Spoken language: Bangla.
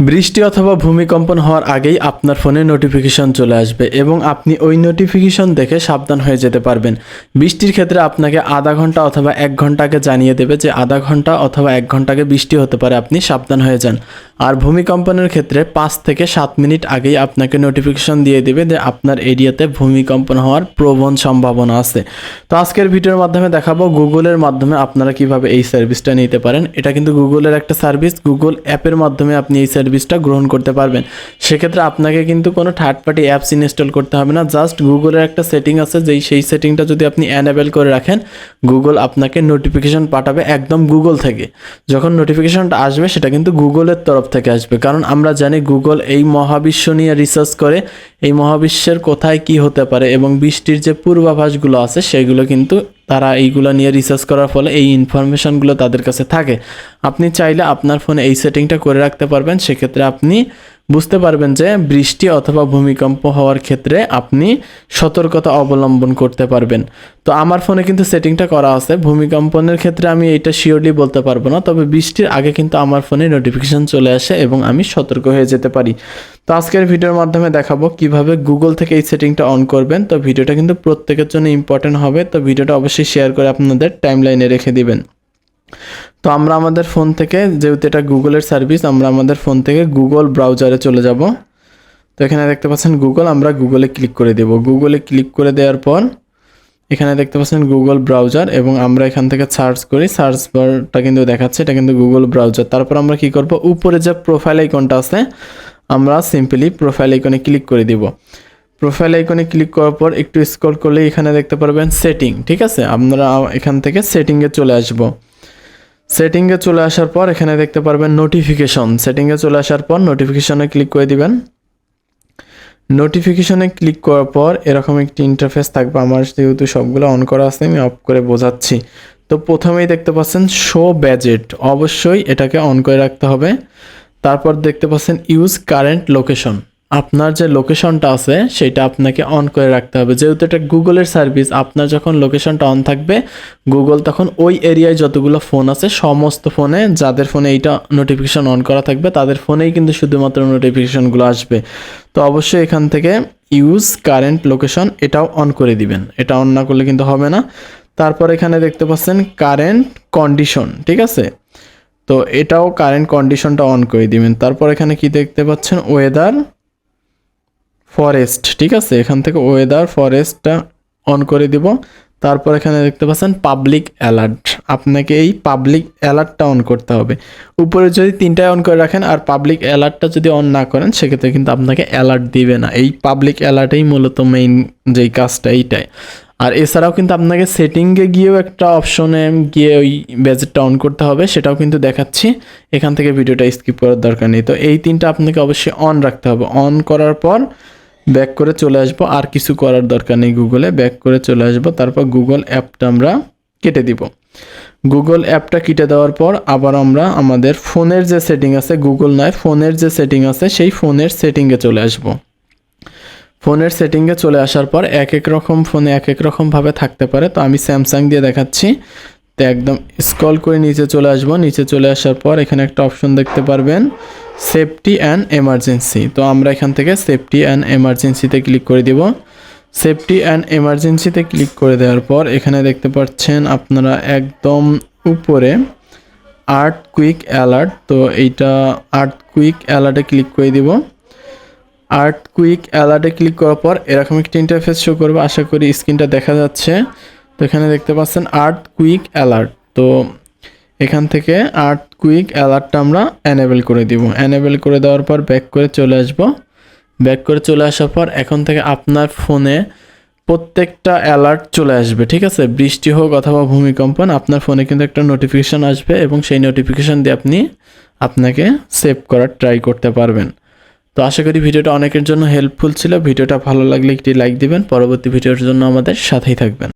বৃষ্টি অথবা ভূমিকম্পন হওয়ার আগেই আপনার ফোনে নোটিফিকেশন চলে আসবে এবং আপনি ওই নোটিফিকেশন দেখে সাবধান হয়ে যেতে পারবেন। বৃষ্টির ক্ষেত্রে আপনাকে আধা ঘন্টা অথবা 1 ঘন্টা আগে জানিয়ে দেবে যে আধা ঘন্টা অথবা 1 ঘন্টা আগে বৃষ্টি হতে পারে, আপনি সাবধান হয়ে যান। আর ভূমিকম্পনের ক্ষেত্রে 5 থেকে 7 মিনিট আগেই আপনাকে নোটিফিকেশন দিয়ে দেবে যে আপনার এরিয়াতে ভূমিকম্পন হওয়ার প্রবল সম্ভাবনা আছে। তো আজকের ভিডিওর মাধ্যমে দেখাবো গুগলের মাধ্যমে আপনারা কিভাবে এই সার্ভিসটা নিতে পারেন। এটা কিন্তু গুগলের একটা সার্ভিস, গুগল অ্যাপের মাধ্যমে আপনি এই সার্ভিসটা গ্রহণ করতে পারবেন। সেক্ষেত্রে আপনাকে কিন্তু কোনো থার্ড পার্টি অ্যাপস ইনস্টল করতে হবে না। জাস্ট গুগলের একটা সেটিং আছে, সেই সেটিংটা যদি আপনি অ্যানেবল করে রাখেন, গুগল আপনাকে নোটিফিকেশন পাঠাবে একদম গুগল থেকে। যখন নোটিফিকেশনটা আসবে সেটা কিন্তু গুগলের তরফ থেকে আসবে, কারণ আমরা জানি গুগল এই মহাবিশ্ব নিয়ে রিসার্চ করে এই মহাবিশ্বের কোথায় কি হতে পারে এবং বৃষ্টির যে পূর্বাভাসগুলো আছে সেগুলো কিন্তু তারা এইগুলো নিয়ে রিসার্চ করার ফলে এই ইনফরমেশনগুলো তাদের কাছে থাকে। আপনি চাইলে আপনার ফোনে এই সেটিংটা করে রাখতে পারবেন। সেক্ষেত্রে আপনি বুঝতে পারবেন যে বৃষ্টি অথবা ভূমিকম্প হওয়ার ক্ষেত্রে আপনি সতর্কতা অবলম্বন করতে পারবেন। তো আমার ফোনে কিন্তু সেটিংটা করা আছে। ভূমিকম্পনের ক্ষেত্রে আমি এটা শিওরলি বলতে পারবো না, তবে বৃষ্টির আগে কিন্তু আমার ফোনে নোটিফিকেশন চলে আসে এবং আমি সতর্ক হয়ে যেতে পারি। তো আজকের ভিডিওর মাধ্যমে দেখাবো কিভাবে গুগল থেকে এই সেটিংটা অন করবেন। তো ভিডিওটা কিন্তু প্রত্যেকের জন্য ইম্পর্টেন্ট হবে, তো ভিডিওটা অবশ্যই শেয়ার করে আপনাদের টাইমলাইনে রেখে দিবেন। তো আমরা আমাদের ফোন থেকে, যেহেতু এটা গুগলের সার্ভিস, আমরা আমাদের ফোন থেকে গুগল ব্রাউজারে চলে যাব। তো এখানে দেখতে পাচ্ছেন গুগল, আমরা গুগলে ক্লিক করে দেব। গুগলে ক্লিক করে দেওয়ার পর এখানে দেখতে পাচ্ছেন গুগল ব্রাউজার এবং আমরা এখান থেকে সার্চ করি। সার্চ বারটা কিন্তু দেখাচ্ছে এটা কিন্তু গুগল ব্রাউজার। তারপর আমরা কি করব, উপরে যে প্রোফাইল আইকনটা আছে আমরা সিম্পলি প্রোফাইল আইকনে ক্লিক করে দিব। প্রোফাইল আইকনে ক্লিক করার পর একটু স্ক্রল করলে এখানে দেখতে পারবেন সেটিং, ঠিক আছে। আমরা এখান থেকে সেটিংয়ে চলে আসব। সেটিংয়ে চলে আসার পর এখানে দেখতে পারবেন নোটিফিকেশন। সেটিংয়ে চলে আসার পর নোটিফিকেশনে ক্লিক করে দিবেন। নোটিফিকেশনে ক্লিক করার পর এরকম একটি ইন্টারফেস থাকবে। আমার যেহেতু সবগুলো অন করা আছে আমি অফ করে বোঝাচ্ছি। তো প্রথমেই দেখতে পাচ্ছেন শো বাজেট, অবশ্যই এটাকে অন করে রাখতে হবে। তারপর দেখতে পাচ্ছেন ইউজ কারেন্ট লোকেশন, আপনার যে লোকেশনটা আছে সেটা আপনাকে অন করে রাখতে হবে। যেহেতু এটা গুগলের সার্ভিস, আপনার যখন লোকেশনটা অন থাকবে গুগল তখন ওই এরিয়ায় যতগুলো ফোন আছে সমস্ত ফোনে, যাদের ফোনে এইটা নোটিফিকেশন অন করা থাকবে তাদের ফোনেই কিন্তু শুধুমাত্র নোটিফিকেশনগুলো আসবে। তো অবশ্যই এখান থেকে ইউজ কারেন্ট লোকেশন এটাও অন করে দিবেন, এটা অন না করলে কিন্তু হবে না। তারপর এখানে দেখতে পাচ্ছেন কারেন্ট কন্ডিশন, ঠিক আছে। তো এটাও কারেন্ট কন্ডিশনটা অন করে দিবেন। তারপর এখানে কি দেখতে পাচ্ছেন ওয়েদার ফরেস্ট, ঠিক আছে। এখান থেকে ওয়েদার ফরেস্টটা অন করে দিব। তারপর এখানে দেখতে পাচ্ছেন পাবলিক অ্যালার্ট, আপনাকে এই পাবলিক অ্যালার্টটা অন করতে হবে। উপরে যদি 3টায় অন করে রাখেন আর পাবলিক অ্যালার্টটা যদি অন না করেন সেক্ষেত্রে কিন্তু আপনাকে অ্যালার্ট দিবে না। এই পাবলিক অ্যালার্টেই মূলত মেইন যেই কাজটা এইটাই। আর এছাড়াও কিন্তু আপনাকে সেটিংয়ে গিয়েও একটা অপশনে গিয়ে ওই বাজেটটা অন করতে হবে, সেটাও কিন্তু দেখাচ্ছি। এখান থেকে ভিডিওটা স্কিপ করার দরকার নেই। তো এই 3টা আপনাকে অবশ্যই অন রাখতে হবে। অন করার পর ব্যাক করে চলে আসবো, আর কিছু করার দরকার নেই। গুগলে ব্যাক করে চলে আসবো। তারপর গুগল অ্যাপটা আমরা কেটে দিব। গুগল অ্যাপটা কেটে দেওয়ার পর আবার আমরা আমাদের ফোনের যে সেটিং আছে, গুগল নয় ফোনের যে সেটিং আছে সেই ফোনের সেটিংয়ে চলে আসবো। ফোনের সেটিংয়ে চলে আসার পর এক এক রকম ফোনে এক এক রকমভাবে থাকতে পারে। তো আমি স্যামসাং দিয়ে দেখাচ্ছি। তো একদম স্ক্রল করে নিচে চলে আসবো। নিচে চলে আসার পর এখানে একটা অপশন দেখতে পারবেন সেফটি অ্যান্ড এমার্জেন্সি। তো আমরা এখান থেকে সেফটি অ্যান্ড এমার্জেন্সিতে ক্লিক করে দিব। সেফটি অ্যান্ড এমার্জেন্সিতে ক্লিক করে দেওয়ার পর এখানে দেখতে পাচ্ছেন আপনারা একদম উপরে আর্থকুইক অ্যালার্ট। তো এইটা আর্থকুইক অ্যালার্টে ক্লিক করে দিব। আর্থকুইক অ্যালার্টে ক্লিক করার পর এরকম একটা ইন্টারফেস শো করবে, আশা করি স্ক্রিনটা দেখা যাচ্ছে। তো এখানে দেখতে পাচ্ছেন আর্থকুইক অ্যালার্ট। তো এখান থেকে আর্থকুইক অ্যালার্টটা আমরা অ্যানেবল করে দিব। অ্যানেবল করে দেওয়ার পর ব্যাক করে চলে আসব। ব্যাক করে চলে আসার পর এখন থেকে আপনার ফোনে প্রত্যেকটা অ্যালার্ট চলে আসবে, ঠিক আছে। বৃষ্টি হোক অথবা ভূমিকম্পন, আপনার ফোনে কিন্তু একটা নোটিফিকেশান আসবে এবং সেই নোটিফিকেশান দিয়ে আপনাকে সেভ করার ট্রাই করতে পারবেন। তো আশা করি ভিডিওটা অনেকের জন্য হেল্পফুল ছিল। ভিডিওটা ভালো লাগলে একটি লাইক দিবেন। পরবর্তী ভিডিওর জন্য আমাদের সাথেই থাকবেন।